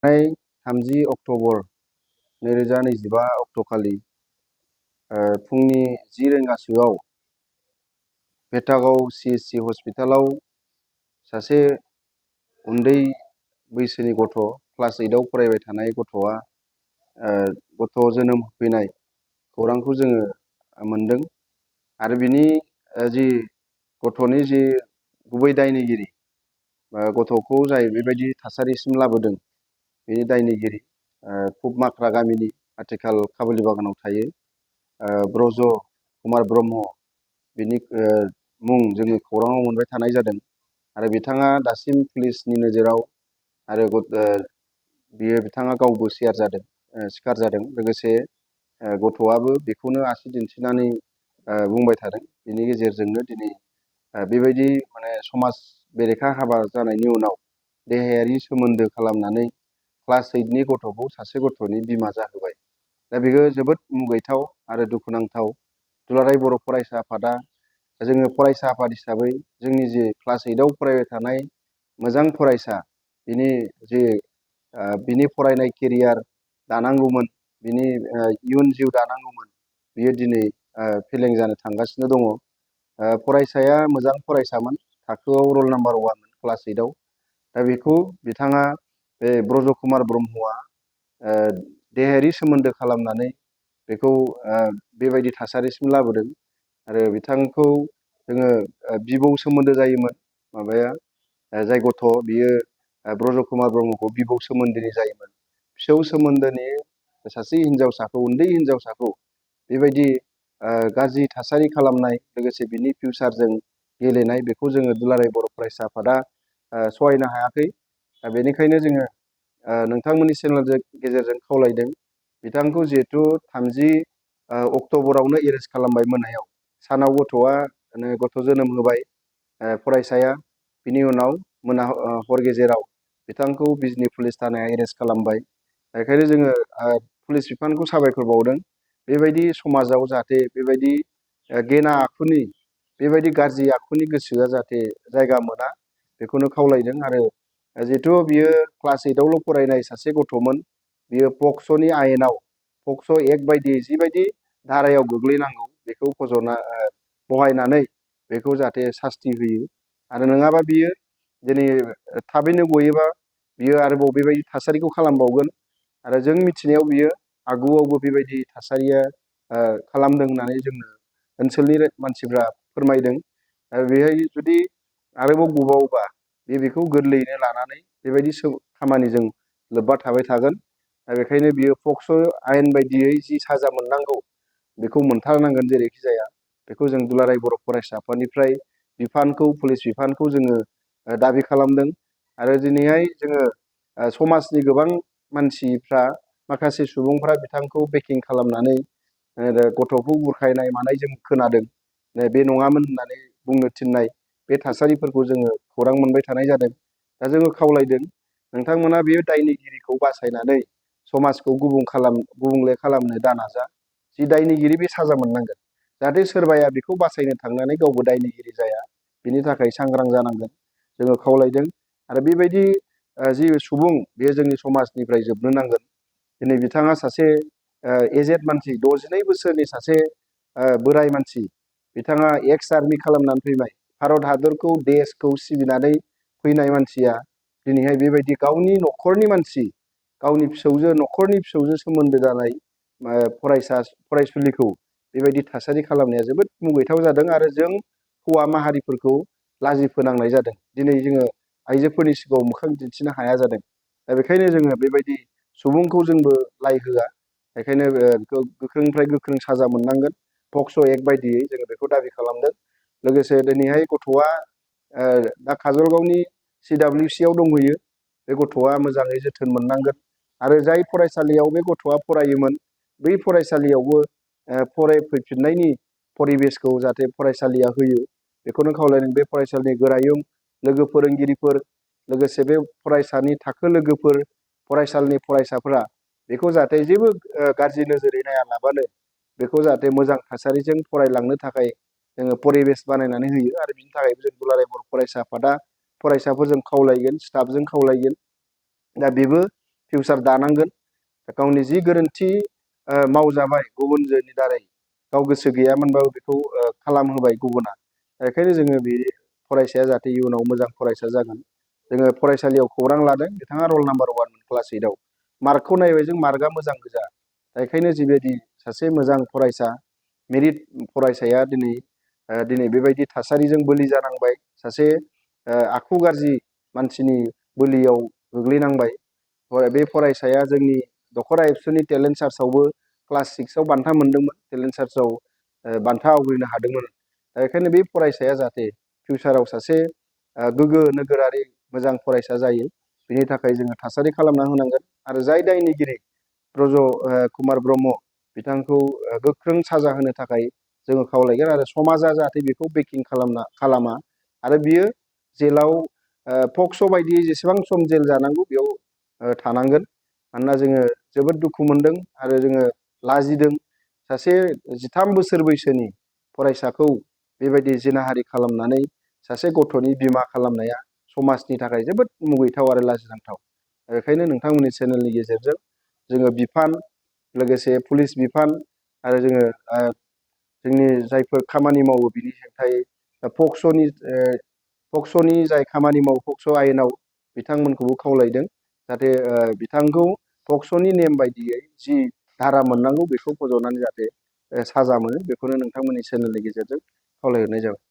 30 October 2025 अक्ट'खालि फुंनि 10 रिंगासोआव भेटागाव CSC हस्पिटालाव सासे उन्दै बैसोनि गथ' क्लास 8आव फरायबाय थानाय गथ'आ गथ' जोनोम होफैनाय खौरांखौ जोङो मोनदों आरो बिनि जि गथ'नि जि गुबै दायनिगिरि गथ'खौ जाय बेबायदि थासारिसिम लाबोदों बेनि दायनिगिरि फुबमाख्रा गामिनि आथिखाल काबुलि बागानाव थायो ब्रज कुमार ब्रह्म बिनि मुं जोङो खौराङाव मोनबाय थानाय जादों आरो बिथाङा दासिम पुलिसनि नोजोराव आरो बिथाङा गावबो सिखार जादों लोगोसे गथ'आबो बेखौनो आसि दिन्थिनानै बुंबाय थादों। बिनि गेजेरजोंनो दिनै बेबायदि समाज बेरेखा हाबा जानायनि उनाव देहायारि सोमोन्दो खालामनानै क्लास 8नि गथ'खौ सासे गथ'नि बिमा जाहोबाय। दा बेयो जोबोद मुगैथाव आरो दुखुनांथाव। दुलाराय बर' फरायसा आफादा जोङो फरायसा आफाद हिसाबै जोंनि जे क्लास 8आव फरायबाय थानाय मोजां फरायसा बिनि फरायनाय केरियार दानांगौमोन, बिनि इयुन जिउ दानांगौमोन, बियो दिनै फेलें जानो थांगासिनो दङ। फरायसाया मोजां फरायसामोन, थाखोआव रल नाम्बार 1 क्लास 8आव। दा बेखौ बिथाङा बे ब्रज कुमार ब्रह्मआ देहायारि सोमोन्दो खालामनानै बेखौ बेबायदि थासारिसिम लाबोदों आरो बिथांखौ जोङो बिबौ सोमोन्दो जायोमोन जाय गथ' बियो ब्रज कुमार ब्रह्मखौ बिबौ सोमोन्दोनि जायोमोन। फिसौ सोमोन्दोनि सासे हिन्जावसाखौ, उन्दै हिन्जावसाखौ बेबायदि गाज्रि थासारि खालामनाय लोगोसे बिनि फिउचारजों गेलेनाय बेखौ जोङो दुलाराय बर' फरायसा आफादा सहायनो हायाखै। बेनिखायनो जोङो नोंथांमोननि चेनेलनि गेजेरजों खावलायदों बिथांखौ जिहेथु 30 अक्ट'बरावनो एरेस्ट खालामबाय मोनायाव। सानाव गथ' जोनोम होबाय फरायसाया, बिनि उनाव हर गेजेराव बिथांखौ बिजनी पुलिस थानाया एरेस्ट खालामबाय। बेखायनो जोङो पुलिस बिफानखौ साबायखर बावदों। बेबायदि समाजाव जाहाथे बेबायदि गेना आखुनि, बेबायदि गाज्रि आखुनि गोसोआ जाहाथे जायगा मोना बेखौनो खावलायदों। आरो जिहेथु बियो क्लास 8आवल' फरायनाय सासे गथ'मोन, बियो पक्स'नि आयेनाव पक्स' एक्ट बायदियै जिबायदि धारायाव गोग्लैनांगौ बेखौ बहायनानै बेखौ जाहाथे सास्ति होयो। आरो नङाबा बियो दिनै थाबैनो गयोबा बियो आरोबाव बेबायदि थासारिखौ खालामबावगोन। आरो जों मिथिनायाव बियो आगुआवबो बेबायदि थासारिया खालामदों होननानै जोंनो ओनसोलनि मानसिफ्रा फोरमायदों। आरो बेहाय जुदि आरोबाव गबावोबा बेखौ गोरलैयैनो लानानै बेबायदि खामानिजों लोब्बा थाबाय थागोन। दा बेखायनो बियो पक्स' आयेन बायदियै जि साजा मोननांगौ बेखौ मोनथारनांगोन जेरैखि जाया। बेखौ जों दुलाराय बर' फरायसा आफादनिफ्राय पुलिस बिफानखौ जोङो दाबि खालामदों। आरो दिनैहाय जोङो समाजनि गोबां मानसिफ्रा, माखासे सुबुंफ्रा बिथांखौ बेकिं खालामनानै गथ'खौ बुरखायनाय मानाय जों खोनादों। बे नङामोन होननानै बुंनो थिननाय बे थासारिफोरखौ जोङो खौरां मोनबाय थानाय जादों। दा जोङो खावलायदों नोंथांमोना बे दायनिगिरिखौ बासायनानै समाजखौ गुबुंले खालामनो दानाजा। जि दायनिगिरि बे साजा मोननांगोन, जाहाथे सोरबाया बेखौ बासायनो थांनानै गावबो दायनिगिरि जाया, बिनि थाखाय सांग्रां जानांगोन जोङो खावलायदों। आरो बेबायदि जि सुबुं बेयो जोंनि समाजनिफ्राय जोबनो नांगोन। दिनै बिथाङा सासे एजेड मानसि, 62 बोसोरनि सासे बोराय मानसि, बिथाङा एक्स आर्मि खालामनानै फैबाय, भारत हादरखौ देशखौ सिबिनानै फैनाय मानसिया दिनैहाय बेबायदि गावनि न'खरनि मानसि, गावनि न'खरनि फिसौजो सोमोन्दो जानाय फरायसुलिखौ बेबायदि थासारि खालामनाया जोबोद मुगैथाव जादों। आरो जों हौवा माहारिफोरखौ लाजि फोनांनाय जादों। दिनै जोङो आइजोफोरनि सिगाङाव मोखां दिन्थिनो हाया जादों। दा बेखायनो जोङो बेबायदि सुबुंखौ जोंबो लाय होआ। बेखायनो गोख्रोंनिफ्राय गोख्रों साजा मोननांगोन पक्स' एक्ट बायदियै जोङो बेखौ दाबि खालामदों। लोगोसे दिनैहाय गथ'आ दा काजलगावनि CWCआव दंहैयो। बे गथ'आ मोजाङै जोथोन मोननांगोन। आरो जाय फरायसालियाव बे गथ'आ फरायोमोन बै फरायसालियावबो फरायफैफिननायनि परिबेसखौ जाहाथे फरायसालिया होयो बेखौनो खावलायदों। बे फरायसालिनि गोरायुं, लोगो फोरोंगिरिफोर, लोगोसे बे फरायसानि थाखो लोगोफोर, फरायसालिनि फरायसाफोरा बेखौ जाहाथे जेबो गाज्रि नोजोरै नायालाबानो बेखौ जाहाथे मोजां थासारिजों फरायलांनो थाखाय जोङो परिबेस बानायनानै होयो। आरो बिनि थाखायबो जों दुलाराय बर' फरायसा आफादा फरायसाफोरजों खावलायगोन, स्टाफजों खावलायगोन। दा बेबो फिउचार दानांगोन। गावनि जि गोरोन्थि मावजाबाय गुबुननि दारै गाव गोसो गैयामोनबाबो बेखौ खालामहोबाय गुबुना। बेखायनो जोङो बे फरायसाया जाहाथे इयुनाव मोजां फरायसा जागोन। जोङो फरायसालियाव खौरां लादों बिथाङा रल नाम्बार 1 क्लास 8आव मार्कखौ नायबाय जों मार्कआ मोजां गोजा। बेखायनो जिबायदि सासे मोजां फरायसा मेरिट फरायसाया दिनै बेबायदि थासारिजों बोलि जानांबाय, सासे आखु गाज्रि मानसिनि बोलियाव गोग्लैनांबाय। बे फरायसाया जोंनि दख'रा एबसुनि टेलेन्ट सार्चआवबो क्लास 6आव बान्था मोनदोंमोन, टेलेन्ट सार्चआव बान्था आवग्रिनो हादोंमोन। बेखायनो बे फरायसाया जाहाथे फिउचाराव सासे गोग्गो नोगोरारि मोजां फरायसा जायो, बेनि थाखाय जोङो थासारि खालामना होनांगोन। आरो जाय दायनिगिरि ब्रज कुमार ब्रह्म बिथांखौ गोख्रों साजा होनो थाखाय जोङो खावलायगोन आरो समाजा जाहाथे बेखौ बेकिं खालामा आरो बियो जेलाव पक्स' बायदियै जेसेबां सम जेल जानांगौ बेयाव थानांगोन। मानोना जोङो जोबोद दुखु मोनदों आरो जोङो लाजिदों सासे 13 बोसोर बैसोनि फरायसाखौ बेबायदि जिनाहारि खालामनानै सासे गथ'नि बिमा खालामनाया समाजनि थाखाय जोबोद मुगैथाव आरो लाजिनांथाव। बेखायनो नोंथांमोननि चेनेलनि गेजेरजों जोङो बिफान, लोगोसे पुलिस बिफान आरो जोंनि जायफोर खामानि मावो बिनि हेंथायै पक्स'नि जाय खामानि मावो पक्स' आयेनाव बिथांमोनखौबो खावलायदों जाहाथे बिथांखौ पक्स'नि नेम बायदियै जि धारा मोननांगौ बेखौ फज'नानै जाहाथे साजा मोनो। बेखौनो नोंथांमोननि चेनेलनि गेजेरजों खावलायहरनाय जाबाय।